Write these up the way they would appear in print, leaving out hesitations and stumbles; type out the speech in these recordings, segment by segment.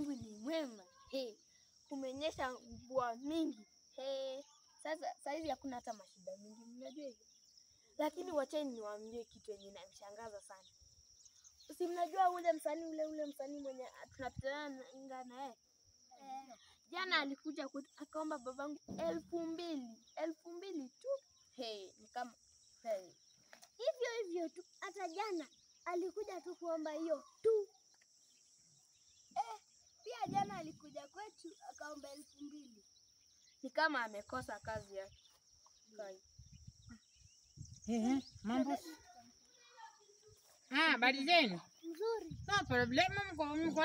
Mungu ni mwema. Kumenyesha mvua mingi. Sasa saizi hakuna hata mashida mingi, mnajua hivyo. Lakini wacheni niwaambie kitu yenye inanishangaza sana. Si mnajua ule msanii mwenye tunapitana naye? Jana alikuja kwetu akaomba babangu 2,000 tu. Ni kama hivyo tu. Hata jana alikuja tu kuomba hiyo tu. Pia jana alikuja kwetu akaomba 2,000. Ni kama amekosa kazi yake. Mambo. Habari zenu? Nzuri. No problem, mko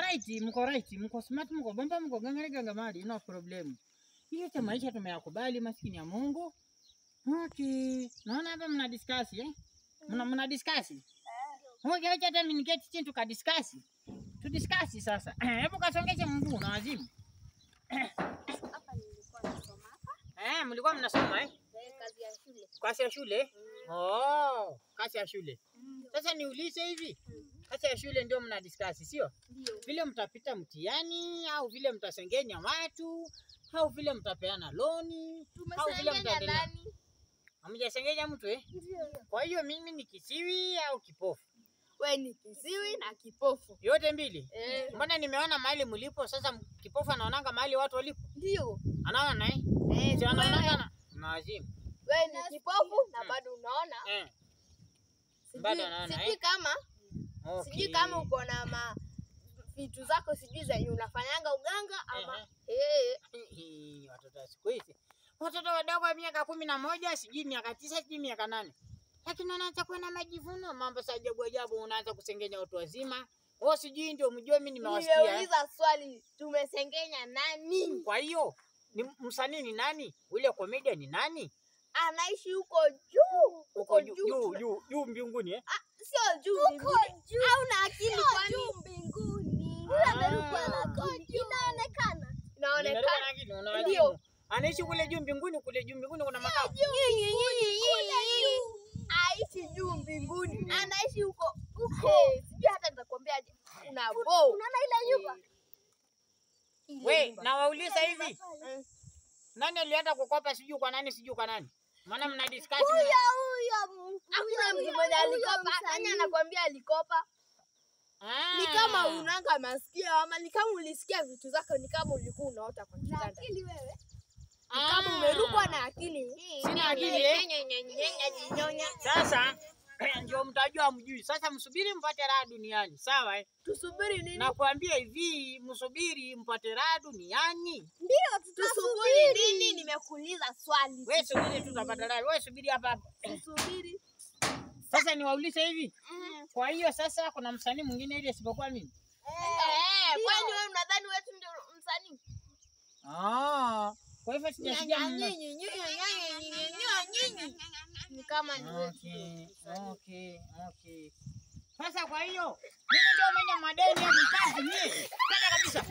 right, mko smart, mko bomba, mko ganga mali, no problem. Hiyo cha maisha tumeyakubali, maskini ya Mungu. Okay. Naona hapa mna discuss Mna discuss? Okay, acha hata mimi niketi chini tukadiscuss. Tu discuss sasa. Hebu kasongeshe mguu na wazimu. Hapa nilikuwa nasoma hapa. Mlikuwa mnasoma Kazi ya shule. Kazi ya shule? Kazi ya shule. Sasa niulize hivi. Kazi ya shule ndio mna discuss, sio? Ndio. Vile mtapita mtihani au vile mtasengenya watu au vile mtapeana loni au vile mtaendelea. Hamjasengenya mtu Ndio. Kwa hiyo mimi ni kisiwi au kipofu? Wewe ni kisiwi na kipofu. Yote mbili? Mbona nimeona mahali mlipo, sasa kipofu anaonanga mahali watu walipo? Ndio. Anaona si anaonanga na wazimu. Wewe ni kipofu na bado unaona? Bado anaona Sijui kama uko na vitu zako sijui zenye unafanyanga uganga ama watoto siku hizi. Watoto wadogo wa miaka 11, sijui miaka 9, sijui miaka 8. Lakini anaanza kuwa na majivuno, mambo sa ajabu, unaanza kusengenya watu wazima. Sijui ndio mjue mimi nimewasikia. Nimeuliza swali, tumesengenya nani? Kwa hiyo, ni msanii ni nani? Ule comedian ni nani? Anaishi huko juu. Huko juu mbinguni Sio juu mbinguni. Au na akili kwa juu mbinguni. Inaonekana. Ndio. Anaishi kule juu mbinguni, kuna makao. Aishi juu mbinguni. Anaishi huko. Sijui hata nitakwambiaje. Una Unaona ile nyumba? Wewe, na wauliza hivi. Nani alienda kukopa sijui kwa nani? Maana mna discuss. Huyo. Hakuna mtu mmoja alikopa. Nani anakuambia alikopa? Ni kama unanga masikio ama ni kama ulisikia vitu zako, ni kama ulikuwa unaota kwa kitanda. Akili wewe. Ni kama umerukwa na akili. Sina akili Sasa ndio mtajua mjui. Sasa msubiri mpate raha duniani. Sawa Tusubiri nini? Nakwambia hivi, msubiri mpate raha duniani. Ndio tusubiri nini? Nimekuuliza swali. Wewe subiri tu utapata raha. Wewe subiri hapa. Tusubiri. Sasa niwaulize hivi. Kwa hiyo sasa kuna msanii mwingine ile isipokuwa mimi? Kwani wewe unadhani wewe ndio msanii? Kwa hivyo sijasikia ni kama ni okay. Sasa kwa hiyo mimi ndio mwenye madeni ya vikazi mimi. Kabisa.